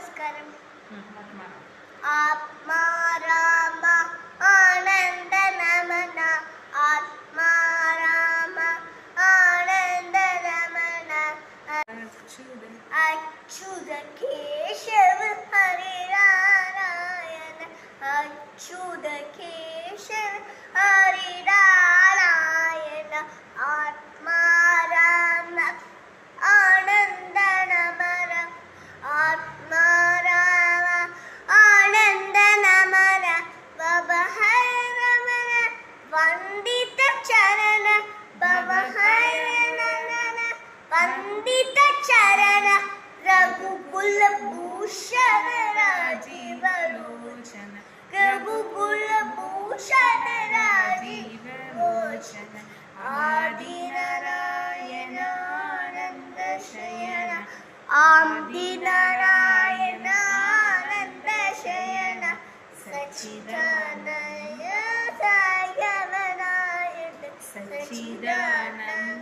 നമസ്കാരം. ആത്മാരാമ ആനന്ദ നമന, ആത്മാരാമ ആനന്ദ നമന, അച്യുത കേശവ ഹരിനാരായണ, അച്യുത കേശവ ഹരിനാരായണ, ആത്മാരാമ ആനന്ദ നമന, ആത്മാരാമ ആനന്ദ നമന, ഭവഹര നമന വന്ദിത ചരണ, ഭവഹര നമന വന്ദിത ചരണ, രഘുകുല ഭൂഷണ രാജീവ ലോചന, രഘുകുല ഭൂഷണ രാജീവ ലോചന, ആദിനാരായണ ആനന്ദ ശയന, ആദിനാരായണ ആനന്ദ ശയന, സച്ചിദാനന്ദ സായവനായ സച്ചിദാനന്ദ